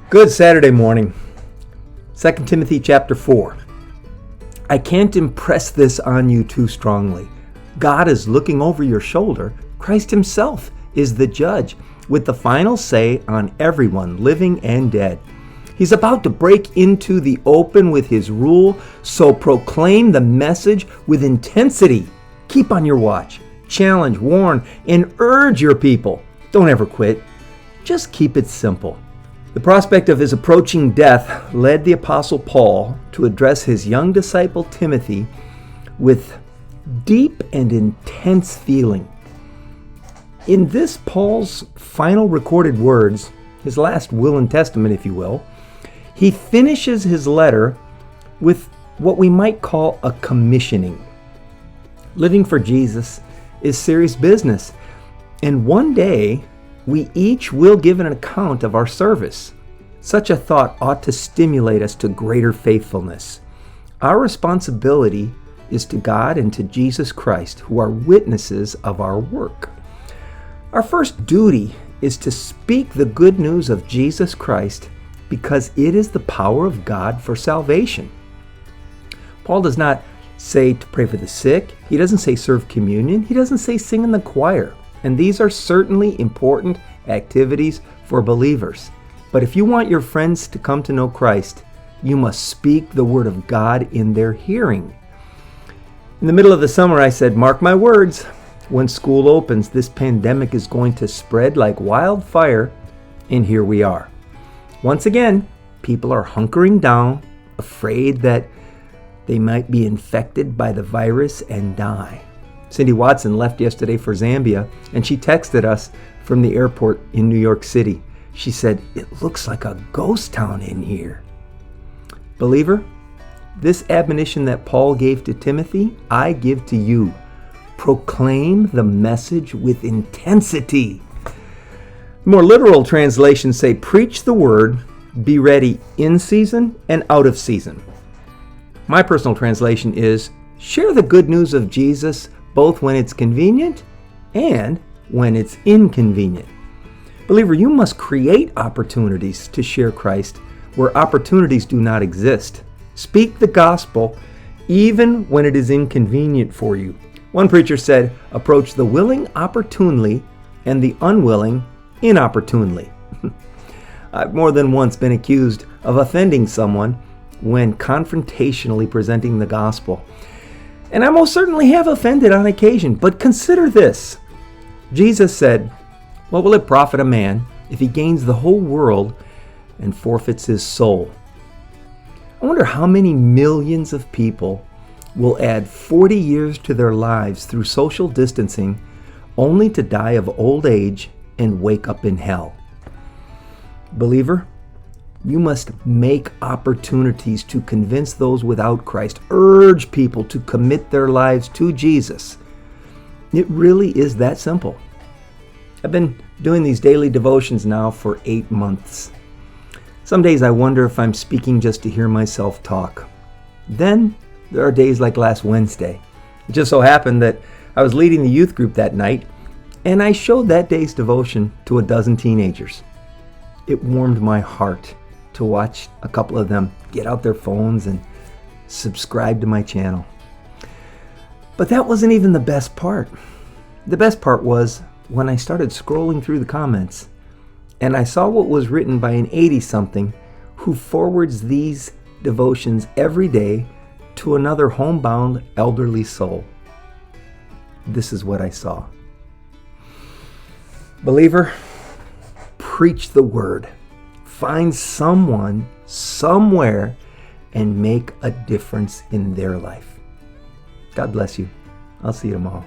Good Saturday morning. 2 Timothy chapter 4. I can't impress this on you too strongly. God is looking over your shoulder. Christ himself is the judge with the final say on everyone, living and dead. He's about to break into the open with his rule, so proclaim the message with intensity. Keep on your watch, challenge, warn, and urge your people. Don't ever quit. Just keep it simple. The prospect of his approaching death led the Apostle Paul to address his young disciple Timothy with deep and intense feeling. In this, Paul's final recorded words, his last will and testament, if you will, he finishes his letter with what we might call a commissioning. Living for Jesus is serious business, and one day we each will give an account of our service. Such a thought ought to stimulate us to greater faithfulness. Our responsibility is to God and to Jesus Christ, who are witnesses of our work. Our first duty is to speak the good news of Jesus Christ because it is the power of God for salvation. Paul does not say to pray for the sick. He doesn't say serve communion. He doesn't say sing in the choir. And these are certainly important activities for believers. But if you want your friends to come to know Christ, you must speak the word of God in their hearing. In the middle of the summer, I said, mark my words, when school opens, this pandemic is going to spread like wildfire, and here we are. Once again, people are hunkering down, afraid that they might be infected by the virus and die. Cindy Watson left yesterday for Zambia, and she texted us from the airport in New York City. She said, "It looks like a ghost town in here." Believer, this admonition that Paul gave to Timothy, I give to you. Proclaim the message with intensity. More literal translations say, preach the word, be ready in season and out of season. My personal translation is, share the good news of Jesus both when it's convenient and when it's inconvenient. Believer, you must create opportunities to share Christ where opportunities do not exist. Speak the gospel even when it is inconvenient for you. One preacher said, approach the willing opportunely and the unwilling inopportunely. I've more than once been accused of offending someone when confrontationally presenting the gospel. And I most certainly have offended on occasion, but consider this. Jesus said, what will it profit a man if he gains the whole world and forfeits his soul? I wonder how many millions of people will add 40 years to their lives through social distancing only to die of old age and wake up in hell. Believer, you must make opportunities to convince those without Christ. Urge people to commit their lives to Jesus. It really is that simple. I've been doing these daily devotions now for 8 months. Some days I wonder if I'm speaking just to hear myself talk. Then there are days like last Wednesday. It just so happened that I was leading the youth group that night, and I showed that day's devotion to a dozen teenagers. It warmed my heart to watch a couple of them get out their phones and subscribe to my channel. But that wasn't even the best part. The best part was when I started scrolling through the comments and I saw what was written by an 80-something who forwards these devotions every day to another homebound elderly soul. This is what I saw. Believer, preach the word. Find someone, somewhere, and make a difference in their life. God bless you. I'll see you tomorrow.